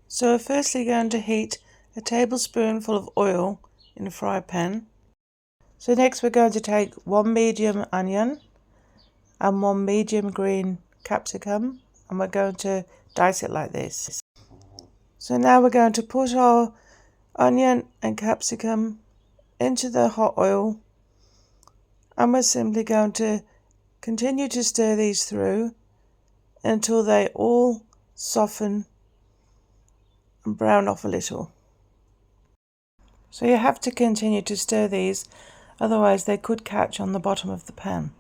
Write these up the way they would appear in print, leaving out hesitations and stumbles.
So we're firstly going to heat a tablespoonful of oil in a fry pan. So next we're going to take one medium onion and one medium green capsicum, and we're going to dice it like this. So now we're going to put our onion and capsicum into the hot oil, and we're simply going to continue to stir these through until they all soften and brown off a little. So you have to continue to stir these, otherwise they could catch on the bottom of the pan.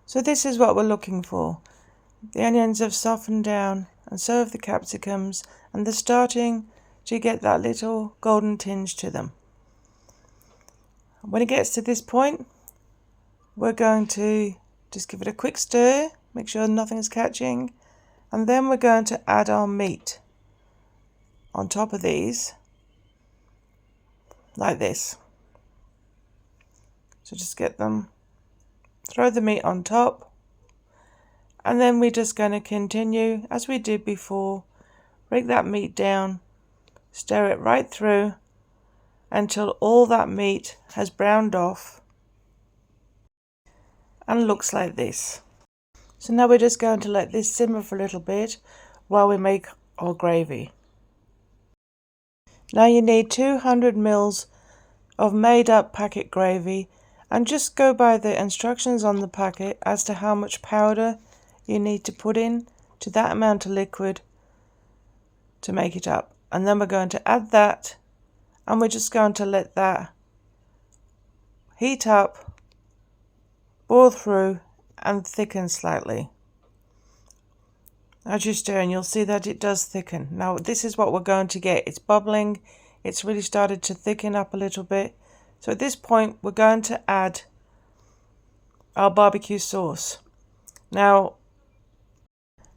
So this is what we're looking for. The onions have softened down, and so have the capsicums, and they're starting to get that little golden tinge to them. When it gets to this point, we're going to just give it a quick stir, make sure nothing's catching, and then we're going to add our meat on top of these, like this. So just get them, throw the meat on top, and then we're just going to continue as we did before, break that meat down, stir it right through until all that meat has browned off and looks like this. So now we're just going to let this simmer for a little bit while we make our gravy. Now you need 200 ml of made up packet gravy, and just go by the instructions on the packet as to how much powder you need to put in to that amount of liquid to make it up. And then we're going to add that, and we're just going to let that heat up, boil through and thicken slightly. As you stir, and you'll see that it does thicken. Now this is what we're going to get. It's bubbling, it's really started to thicken up a little bit. So at this point we're going to add our barbecue sauce. Now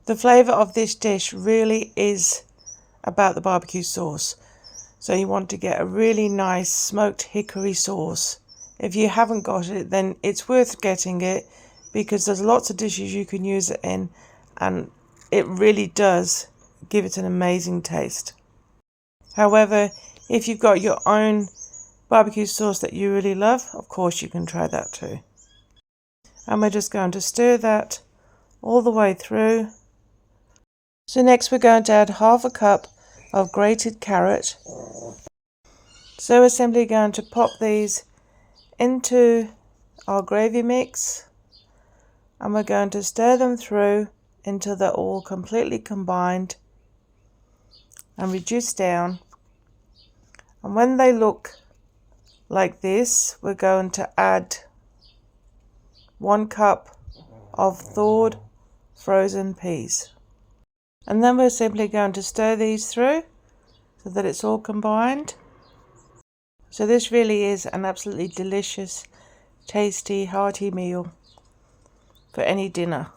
the flavour of this dish really is about the barbecue sauce. So you want to get a really nice smoked hickory sauce. If you haven't got it, then it's worth getting it, because there's lots of dishes you can use it in, and it really does give it an amazing taste. However, if you've got your own barbecue sauce that you really love, of course you can try that too. And we're just going to stir that all the way through. So next we're going to add half a cup of grated carrot. So we're simply going to pop these into our gravy mix, and we're going to stir them through until they're all completely combined and reduced down. And when they look like this, we're going to add 1 cup of thawed frozen peas. And then we're simply going to stir these through so that it's all combined. So this really is an absolutely delicious, tasty, hearty meal for any dinner.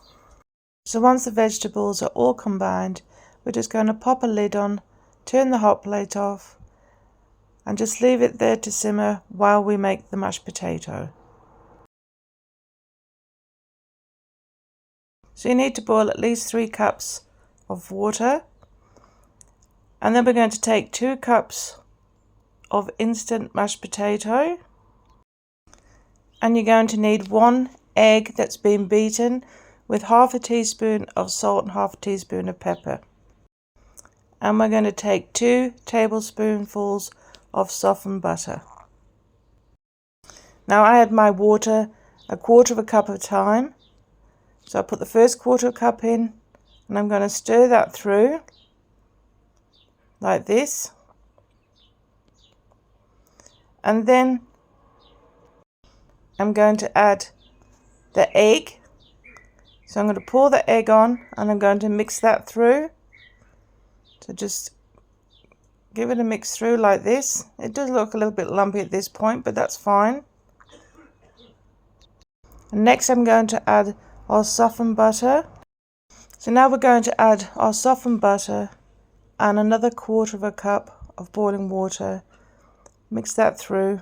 So once the vegetables are all combined, we're just going to pop a lid on, turn the hot plate off, and just leave it there to simmer while we make the mashed potato. So you need to boil at least 3 cups of water, and then we're going to take 2 cups of instant mashed potato, and you're going to need 1 egg that's been beaten with half a teaspoon of salt and half a teaspoon of pepper. And we're going to take 2 tablespoonfuls of softened butter. Now I add my water a quarter of a cup at a time. So I put the first quarter of a cup in, and I'm going to stir that through like this. And then I'm going to add the egg. So I'm going to pour the egg on, and I'm going to mix that through. So just give it a mix through like this. It does look a little bit lumpy at this point, but that's fine. And next I'm going to add our softened butter. So now we're going to add our softened butter and another quarter of a cup of boiling water. Mix that through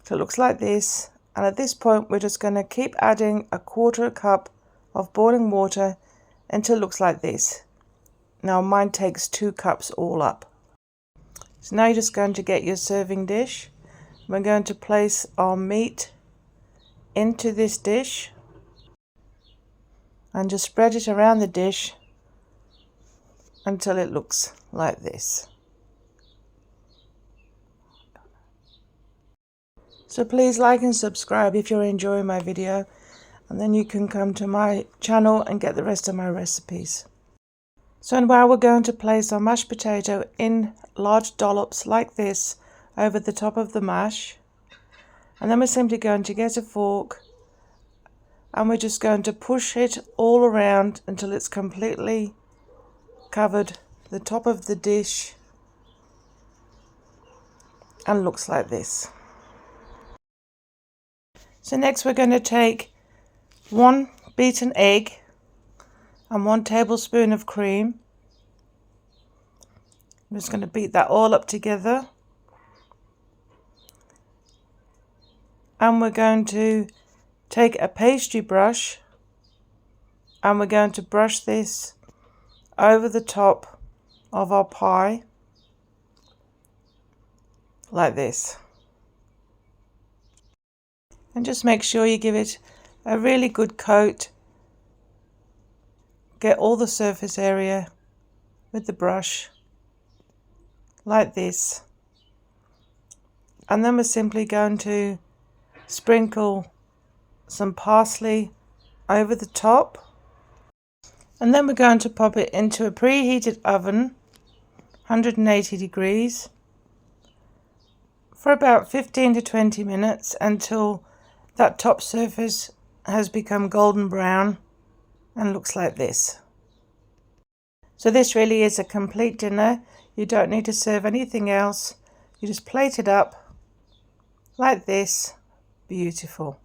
so it looks like this, and at this point we're just going to keep adding a quarter of a cup of boiling water until it looks like this. Now mine takes 2 cups all up. So now you're just going to get your serving dish. We're going to place our meat into this dish and just spread it around the dish until it looks like this. So please like and subscribe if you're enjoying my video, and then you can come to my channel and get the rest of my recipes. So now we're going to place our mashed potato in large dollops like this over the top of the mash, and then we're simply going to get a fork and we're just going to push it all around until it's completely covered the top of the dish and looks like this. So next we're going to take 1 beaten egg and 1 tablespoon of cream. I'm just going to beat that all up together, and we're going to take a pastry brush and we're going to brush this over the top of our pie like this, and just make sure you give it a really good coat. Get all the surface area with the brush like this, and then we're simply going to sprinkle some parsley over the top, and then we're going to pop it into a preheated oven, 180 degrees, for about 15 to 20 minutes until that top surface has become golden brown and looks like this. So this really is a complete dinner. You don't need to serve anything else. You just plate it up like this. Beautiful.